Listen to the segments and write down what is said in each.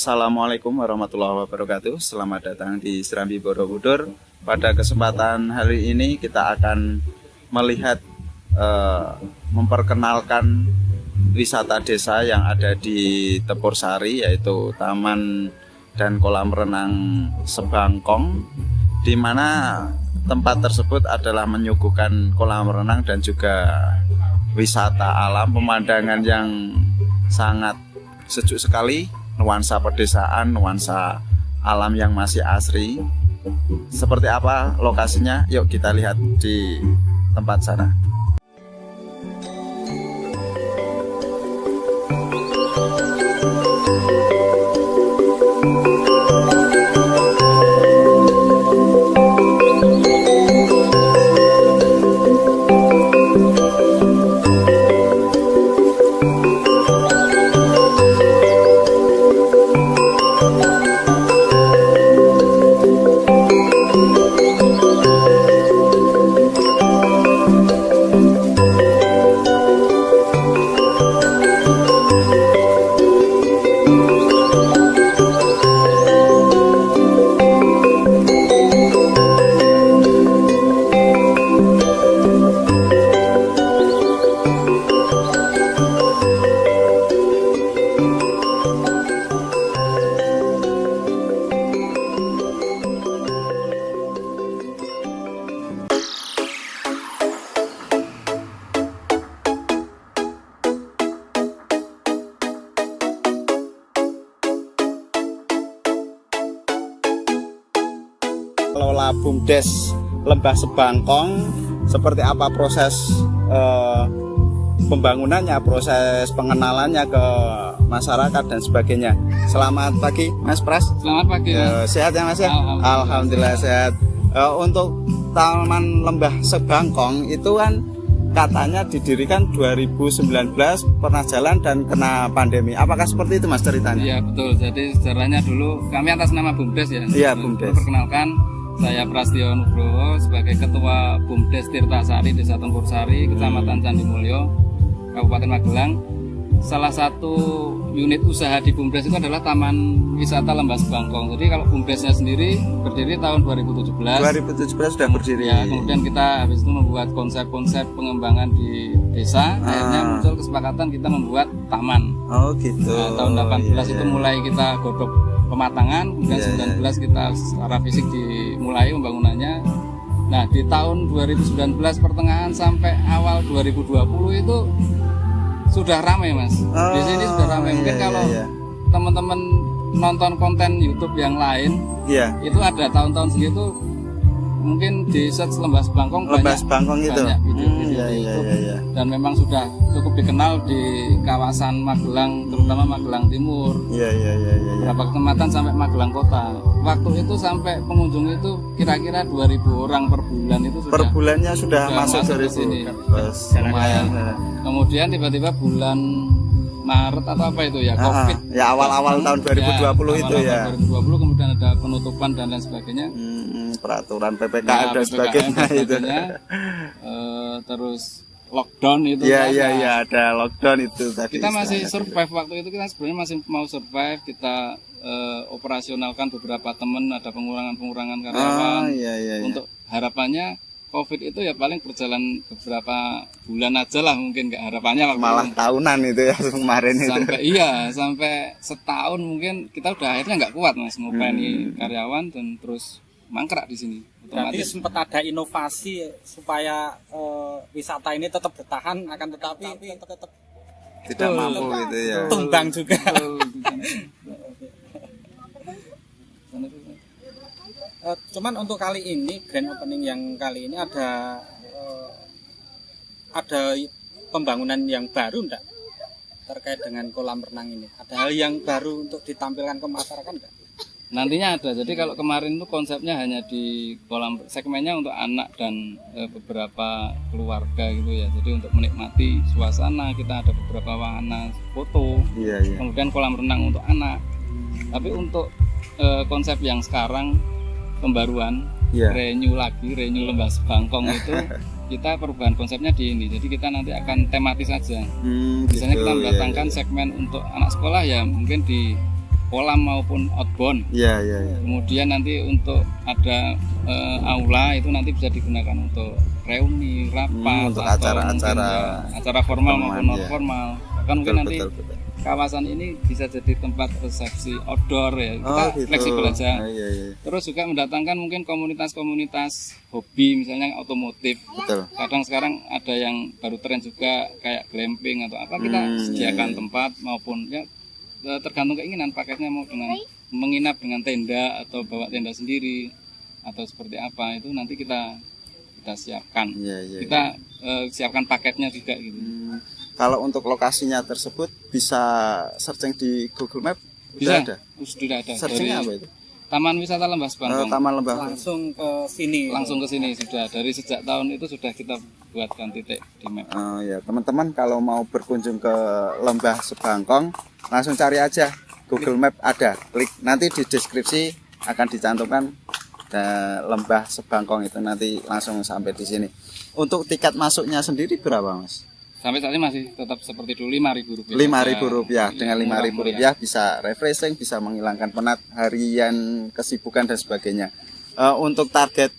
Assalamualaikum warahmatullahi wabarakatuh. Selamat datang di Serambi Borobudur. Pada kesempatan hari ini kita akan melihat memperkenalkan wisata desa yang ada di Tepur Sari, yaitu Taman dan Kolam Renang Sebangkong, di mana tempat tersebut adalah menyuguhkan kolam renang dan juga wisata alam, pemandangan yang sangat sejuk sekali, nuansa pedesaan, nuansa alam yang masih asri. Seperti apa lokasinya? Yuk kita lihat di tempat sana. Kelola BUMDes Lembah Sebangkong, seperti apa proses pembangunannya, proses pengenalannya ke masyarakat dan sebagainya. Selamat pagi Mas Pras. Selamat pagi. Sehat ya Mas ya? Alhamdulillah sehat. Untuk Taman Lembah Sebangkong itu kan katanya didirikan 2019, pernah jalan dan kena pandemi. Apakah seperti itu Mas ceritanya? Iya betul. Jadi sejarahnya dulu kami atas nama BUMDes ya. Iya BUMDes. Perkenalkan, saya Prastio Nugroho sebagai Ketua BUMDes Tirtasari, Desa Tempur Sari, Kecamatan Candimulyo, Kabupaten Magelang. Salah satu unit usaha di BUMDes itu adalah Taman Wisata Lembah Sebangkong. Jadi kalau BUMDesnya sendiri berdiri tahun 2017. 2017 sudah berdiri. Ya, kemudian kita habis itu membuat konsep-konsep pengembangan di desa. Akhirnya muncul kesepakatan kita membuat taman. Oh gitu. Nah, tahun 18 itu mulai kita godok pematangan, kemudian 19 kita secara fisik dimulai pembangunannya. Nah di tahun 2019 pertengahan sampai awal 2020 itu sudah ramai Mas. Di sini sudah ramai. Mungkin kalau teman-teman nonton konten YouTube yang lain, itu ada tahun-tahun segitu mungkin di search Lembah Sebangkong itu banyak video-video itu. Dan memang sudah cukup dikenal di kawasan Magelang, terutama Magelang Timur. Beberapa kecamatan sampai Magelang Kota. Waktu itu sampai pengunjung itu kira-kira 2.000 orang per bulan itu sudah. Per bulannya sudah masuk ke sini. Lumayan. Kemudian tiba-tiba bulan Maret atau apa itu ya, Covid. Ya awal-awal tahun 2020 itu ya. 2020 kemudian ada penutupan dan lain sebagainya. Peraturan PPKM dan sebagainya itu. Terus lockdown itu. Iya ada lockdown itu tadi. Kita masih survive waktu itu, kita sebenarnya masih mau survive, kita operasionalkan beberapa teman, ada pengurangan karyawan. Untuk harapannya Covid itu ya paling berjalan beberapa bulan aja lah, mungkin nggak harapannya malah tahunan itu ya kemarin sampai sampai setahun mungkin kita udah akhirnya nggak kuat Mas ngopeni karyawan dan terus mangkrak di sini. Berarti sempat ada inovasi supaya wisata ini tetap bertahan, akan tetapi tetap tidak mampu gitu ya. Tumbang juga. Cuman untuk kali ini grand opening yang kali ini ada pembangunan yang baru enggak terkait dengan kolam renang ini? Ada hal yang baru untuk ditampilkan ke masyarakat enggak? Nantinya ada. Jadi kalau kemarin itu konsepnya hanya di kolam, segmennya untuk anak dan beberapa keluarga gitu ya. Jadi untuk menikmati suasana kita ada beberapa wahana foto. Kemudian kolam renang untuk anak. Tapi untuk konsep yang sekarang pembaruan, renew Lembah Sebangkong itu kita perubahan konsepnya di ini. Jadi kita nanti akan tematis saja. Misalnya kita mendatangkan segmen untuk anak sekolah ya mungkin di kolam maupun outbound. Iya, iya, iya. Kemudian nanti untuk ada aula itu nanti bisa digunakan untuk reuni, rapat, untuk atau acara-acara mungkin, acara formal maupun non ya. formal. Bahkan mungkin nanti Betul. kawasan ini bisa jadi tempat resepsi outdoor ya. Kita gitu. fleksibel aja. Iya, iya. Terus juga mendatangkan mungkin komunitas-komunitas hobi misalnya otomotif. Betul. Kadang sekarang ada yang baru tren juga kayak glamping atau apa, kita sediakan iya. tempat maupun ya tergantung keinginan paketnya, mau dengan menginap dengan tenda atau bawa tenda sendiri atau seperti apa, itu nanti kita siapkan. Iya, iya. Kita siapkan paketnya juga gitu. Kalau untuk lokasinya tersebut bisa searching di Google Map? Bisa, Ada? sudah ada. Searchingnya Dari apa itu? Taman Wisata Lembah Sebangkong. Taman Lembah. Langsung ke sini. Langsung ke sini sudah, dari sejak tahun itu sudah kita buatkan titik di map. Oh ya, teman-teman kalau mau berkunjung ke Lembah Sebangkong langsung cari aja Google Map, ada. Klik nanti di deskripsi akan dicantumkan Lembah Sebangkong itu, nanti langsung sampai di sini. Untuk tiket masuknya sendiri berapa, Mas? Sampai saat ini masih tetap seperti dulu Rp5.000. Rp5.000. Dengan Rp5.000 bisa refreshing, bisa menghilangkan penat harian, kesibukan dan sebagainya. Untuk target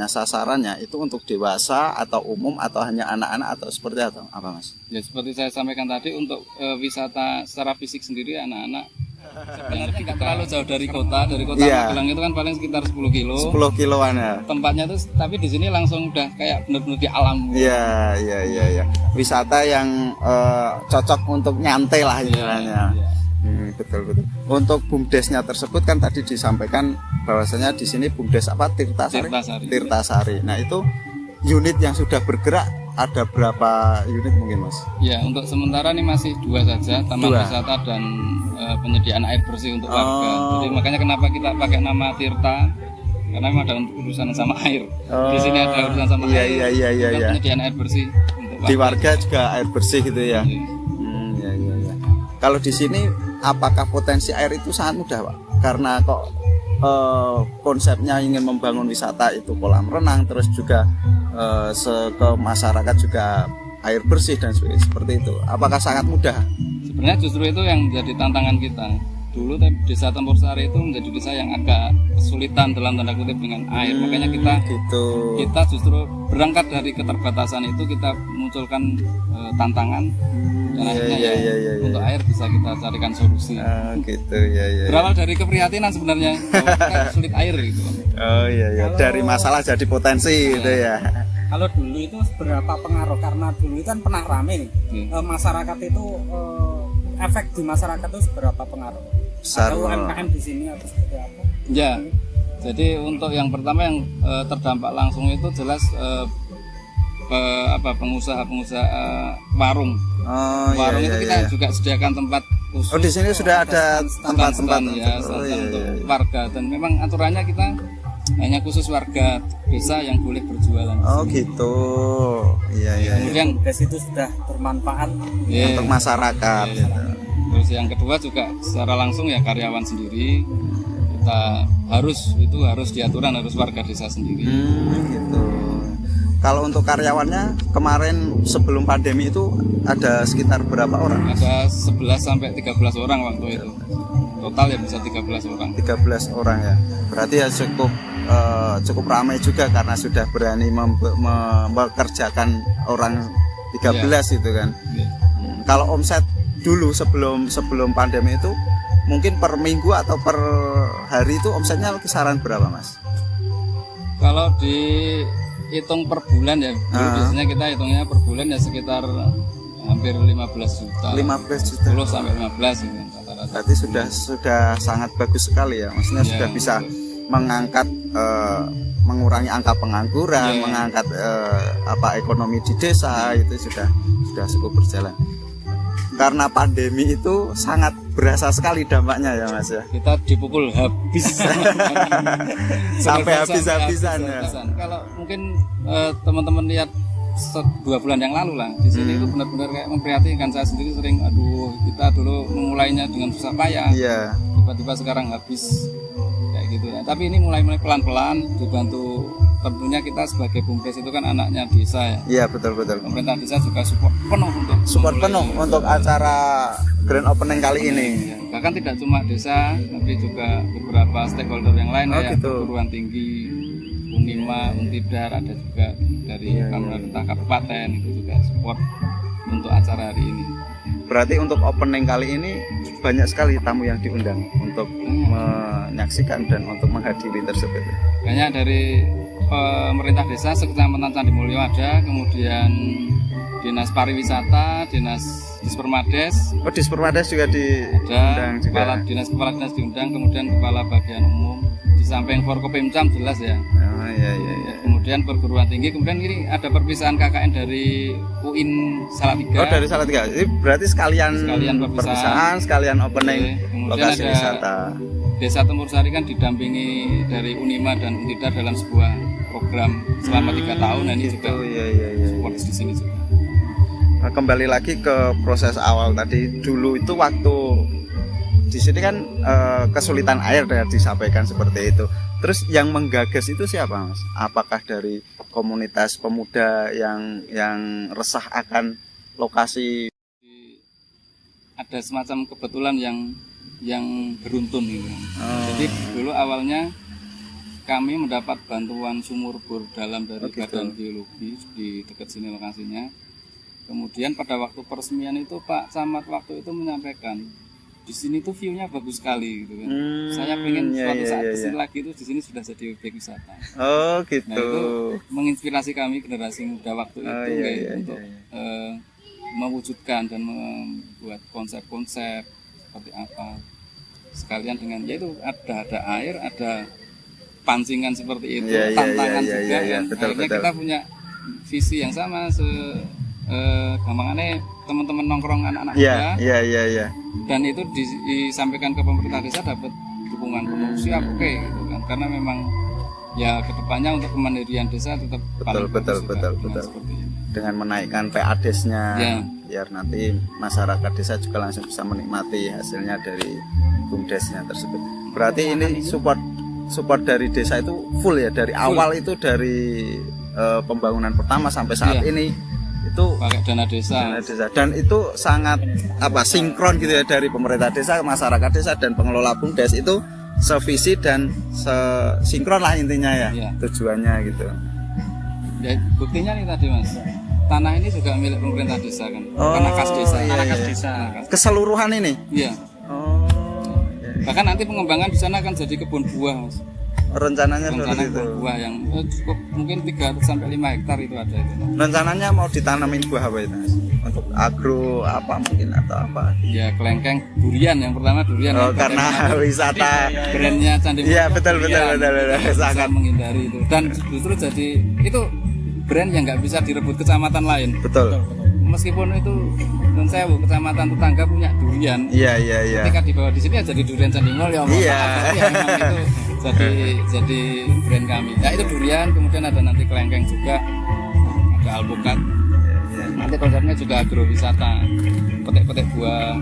sasarannya itu untuk dewasa atau umum atau hanya anak-anak atau seperti apa, Mas? Ya seperti saya sampaikan tadi, untuk wisata secara fisik sendiri anak-anak sebenarnya tidak terlalu jauh dari kota Iya. Magelang itu kan paling sekitar 10 kilo. 10 kiloan ya. Tempatnya itu, tapi di sini langsung udah kayak benar-benar di alam. Iya. Wisata yang cocok untuk nyantai lah istilahnya. Iya. Betul. Untuk BUMDesnya tersebut kan tadi disampaikan bahwasanya di sini BUMDes apa? Tirtasari. Nah, itu unit yang sudah bergerak ada berapa unit mungkin, Mas? Ya, untuk sementara ini masih 2 saja, taman wisata dan penyediaan air bersih untuk warga. Jadi makanya kenapa kita pakai nama Tirta, karena memang ada urusan sama air. Di sini ada urusan sama air. Iya. Penyediaan air bersih untuk Di warga juga air bersih gitu ya. Iya. Iya. Kalau di sini apakah potensi air itu sangat mudah, Pak? Karena kok konsepnya ingin membangun wisata itu kolam renang, terus juga ke masyarakat juga air bersih dan seperti itu. Apakah sangat mudah? Sebenarnya justru itu yang menjadi tantangan kita. Dulu desa Tempur Sari itu menjadi desa yang agak kesulitan dalam tanda kutip dengan air. Makanya kita justru berangkat dari keterbatasan itu, kita munculkan tantangan. Dan akhirnya untuk air bisa kita carikan solusi. Berawal dari keprihatinan sebenarnya, bahwa kita sulit air gitu. Dari masalah jadi potensi gitu ya. Kalau dulu itu seberapa pengaruh, karena dulu kan pernah rame nih. Masyarakat itu efek di masyarakat itu seberapa pengaruh? Ada UMKM di sini atau seperti apa? Ya, jadi untuk yang pertama yang terdampak langsung itu jelas pengusaha warung. Warung itu kita juga sediakan tempat khusus. Di sini sudah ada tempat-tempat untuk warga, dan memang aturannya kita hanya khusus warga desa yang boleh berjualan. Gitu. Iya. Kemudian di situ sudah bermanfaat untuk masyarakat. Gitu. Terus yang kedua juga secara langsung ya karyawan sendiri, kita harus diaturan, harus warga desa sendiri. Gitu. Kalau untuk karyawannya kemarin sebelum pandemi itu ada sekitar berapa orang? Ada 11 sampai 13 orang waktu itu. Total ya bisa 13 orang. 13 orang ya. Berarti ya cukup ramai juga karena sudah berani mempekerjakan orang 13 itu kan. Ya. Kalau omset dulu sebelum pandemi itu mungkin per minggu atau per hari itu omsetnya kisaran berapa, Mas? Kalau dihitung per bulan ya, biasanya kita hitungnya per bulan ya sekitar hampir 15 juta. 15 juta. 10 sampai 15 gitu rata-rata. Berarti sudah sangat bagus sekali ya. Maksudnya sudah bisa mengangkat mengurangi angka pengangguran, mengangkat ekonomi di desa, itu sudah cukup berjalan. Karena pandemi itu sangat berasa sekali dampaknya ya, Mas ya. Kita dipukul habis sampai habis-habisan ya. Kalau mungkin teman-teman lihat 2 bulan yang lalu lah di sini itu benar-benar kayak memprihatinkan. Saya sendiri sering kita dulu memulainya dengan susah payah. Iya. Tiba-tiba sekarang habis kayak gitu ya. Tapi ini mulai pelan-pelan dibantu. Tentunya kita sebagai BUMDes itu kan anaknya desa ya. Iya, betul. Pemerintah desa juga support penuh untuk acara grand opening kali ini. Bahkan tidak cuma desa, tapi juga beberapa stakeholder yang lain kayak gitu. perguruan tinggi, Unima, Untidar, ada juga dari pemerintah kabupaten itu juga support untuk acara hari ini. Berarti untuk opening kali ini banyak sekali tamu yang diundang untuk menyaksikan dan untuk menghadiri tersebut. Banyak dari pemerintah desa sekecamatan Candi Mulyo ada, kemudian dinas pariwisata, dinas Dispermades, Oh, di Permades juga diundang ada kepala juga. kepala dinas diundang, kemudian kepala bagian umum, di samping Forkopimcam jelas ya. Oh iya iya iya. Kemudian perguruan tinggi, kemudian ini ada perpisahan KKN dari UIN Salatiga. Oh, dari Salatiga. Ini berarti sekalian perpisahan, sekalian opening Kemudian lokasi ada wisata. Desa Tempur Sari kan didampingi dari Unima dan Untidar dalam sebuah program selama 3 tahun. Nah, ini juga Iya iya iya. support di sini juga. Nah, kembali lagi ke proses awal tadi. Dulu itu waktu di sini kan kesulitan air ya disampaikan seperti itu. Terus yang menggagas itu siapa, Mas? Apakah dari komunitas pemuda yang resah akan lokasi? Ada semacam kebetulan yang beruntun gitu. Jadi dulu awalnya kami mendapat bantuan sumur bor dalam dari Badan Geologi di dekat sini lokasinya. Kemudian pada waktu peresmian itu Pak Camat waktu itu menyampaikan di sini tuh view-nya bagus sekali gitu kan. Saya pengen suatu saat kesini lagi itu di sini sudah jadi objek wisata. Oh gitu. Nah, itu menginspirasi kami generasi muda waktu itu untuk mewujudkan dan membuat konsep-konsep seperti apa. Sekalian dengan yaitu ada air, ada pancingan seperti itu, tantangan juga. Akhirnya kita punya visi yang sama gampangannya teman-teman nongkrong anak-anak muda. Iya. Dan itu disampaikan ke pemerintah desa dapat dukungan penuh siap gitu kan. Karena memang ya kedepannya untuk kemandirian desa tetap betul. Dengan menaikkan PADES-nya biar nanti masyarakat desa juga langsung bisa menikmati hasilnya dari BUMDes-nya tersebut. Berarti ini support dari desa itu full ya dari awal itu dari pembangunan pertama sampai saat ini itu pakai dana desa. Dan itu sangat sinkron gitu ya dari pemerintah desa, masyarakat desa dan pengelola BUMDes itu sevisi dan sinkron lah intinya ya tujuannya gitu. Ya, buktinya nih tadi Mas, tanah ini juga milik pemerintah desa kan, tanah kas desa. Keseluruhan ini. Iya. Bahkan nanti pengembangan di sana akan jadi kebun buah Mas. Rencananya seperti itu. Kebun buah yang cukup mungkin 3 sampai 5 hektar itu ada itu. Rencananya mau ditanamin buah apa itu Mas? Untuk agro apa mungkin atau apa? Ya kelengkeng durian yang pertama durian. Karena wisata brandnya Candi Mulyo. Iya betul. Sangat menghindari itu dan justru jadi itu brand yang nggak bisa direbut kecamatan lain. Betul. Meskipun itu non sewu kecamatan tetangga punya durian. Iya. Ketika dibawa di sini ya jadi durian Candi Mulyo. Iya. Memang itu jadi brand kami. Ya itu durian, kemudian ada nanti kelengkeng juga, ada alpukat. Nanti konsepnya juga agrowisata, petik-petik buah.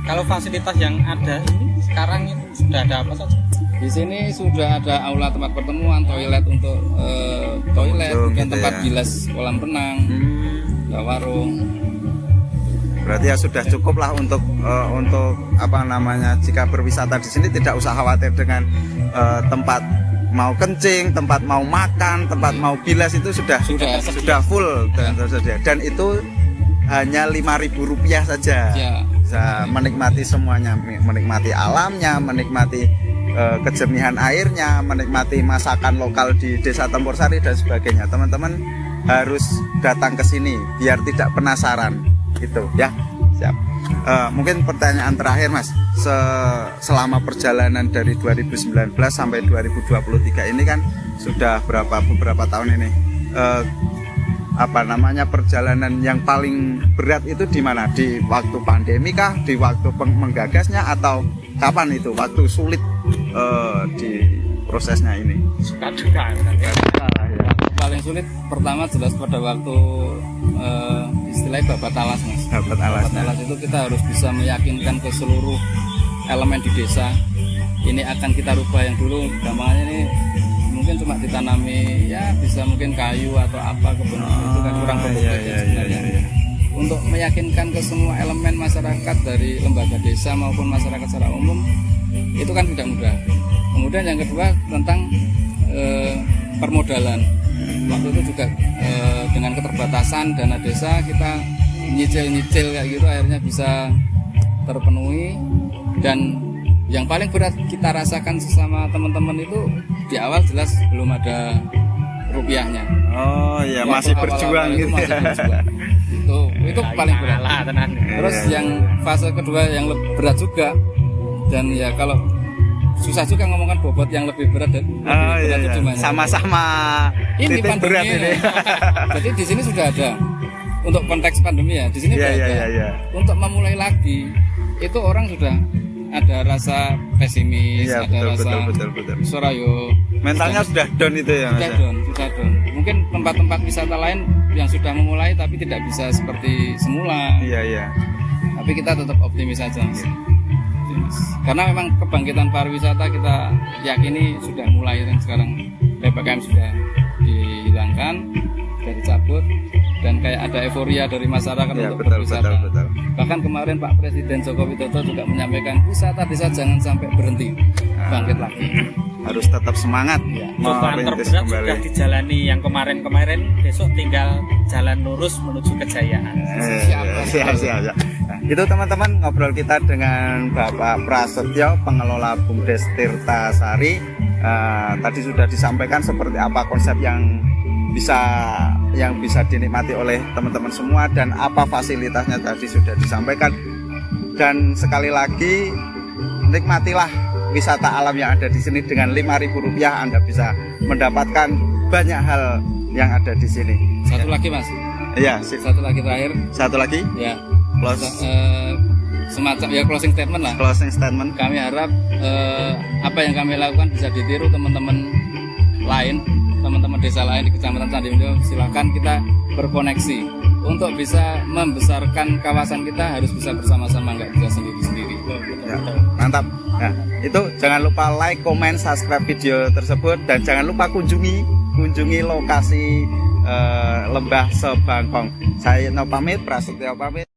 Kalau fasilitas yang ada ini sekarang itu sudah ada apa saja? Di sini sudah ada aula tempat pertemuan, toilet untuk toilet, kemudian tempat gilas kolam renang, ada warung. Berarti ya sudah cukup lah untuk jika berwisata di sini tidak usah khawatir dengan tempat mau kencing, tempat mau makan, tempat mau bilas itu sudah full dan tersedia. Dan itu hanya Rp5.000 saja. Bisa menikmati semuanya, menikmati alamnya, menikmati kejernihan airnya, menikmati masakan lokal di Desa Tempur Sari dan sebagainya. Teman-teman harus datang ke sini biar tidak penasaran. Itu ya. Siap. Mungkin pertanyaan terakhir Mas, selama perjalanan dari 2019 sampai 2023 ini kan sudah beberapa tahun ini, perjalanan yang paling berat itu di mana? Di waktu pandemi kah? Di waktu menggagasnya atau kapan itu? Waktu sulit di prosesnya ini? Suka duka ya. Paling sulit pertama jelas pada waktu istilahnya babat alas Mas. Babat alas itu kita harus bisa meyakinkan ke seluruh elemen di desa ini akan kita rubah. Yang dulu gampangannya ini mungkin cuma ditanami ya bisa mungkin kayu atau apa kebun itu kan kurang produktif sebenarnya. untuk meyakinkan ke semua elemen masyarakat dari lembaga desa maupun masyarakat secara umum itu kan tidak mudah. Kemudian yang kedua tentang permodalan. Waktu itu juga dengan keterbatasan dana desa kita nyicil kayak gitu akhirnya bisa terpenuhi. Dan yang paling berat kita rasakan sesama teman-teman itu di awal jelas belum ada rupiahnya. Oh iya, masih berjuang gitu masih ya. berjuang. Itu paling berat. Terus yang fase kedua yang berat juga, dan ya kalau susah juga ngomongkan bobot yang lebih berat dan Iya. itu di mana. Sama-sama Ini titik pandemi berat ini. Jadi di sini sudah ada untuk konteks pandemi ya. Di sini Iya, sudah iya, ada. iya, iya. Untuk memulai lagi itu orang sudah ada rasa pesimis, Iya, ada betul, rasa betul. Surayo. Mentalnya sudah down itu ya, Mas. Sudah down. Mungkin tempat-tempat wisata lain yang sudah memulai tapi tidak bisa seperti semula. Iya. Tapi kita tetap optimis saja. Mas. Optimis. Karena memang kebangkitan pariwisata kita yakini sudah mulai, dan sekarang PPKM sudah dihilangkan, sudah dicabut, dan kayak ada euforia dari masyarakat Iya, untuk betul. berwisata. Bahkan kemarin Pak Presiden Joko Widodo juga menyampaikan wisata desa jangan sampai berhenti, bangkit lagi. Harus tetap semangat Cobaan merintis terberat kembali. sudah dijalani yang kemarin-kemarin, besok tinggal jalan lurus menuju kejayaan. Siap. Nah, itu teman-teman ngobrol kita dengan Bapak Prasetyo, pengelola BUMDes Tirta Sari. Tadi sudah disampaikan seperti apa konsep yang bisa dinikmati oleh teman-teman semua, dan apa fasilitasnya tadi sudah disampaikan. Dan sekali lagi, nikmatilah wisata alam yang ada di sini. Dengan Rp5.000 Anda bisa mendapatkan banyak hal yang ada di sini. Satu lagi Mas, Iya, sip. satu lagi terakhir Satu lagi, ya, close, semacam ya closing statement lah. closing statement. Kami harap apa yang kami lakukan bisa ditiru teman-teman lain, teman-teman desa lain di Kecamatan Candi Mendelo. Silakan kita berkoneksi untuk bisa membesarkan kawasan kita, harus bisa bersama-sama, nggak bisa sendiri-sendiri. Ya, mantap. Nah, itu jangan lupa like, comment, subscribe video tersebut, dan jangan lupa kunjungi lokasi Lembah Sebangkong. Saya pamit, Prasetyo pamit.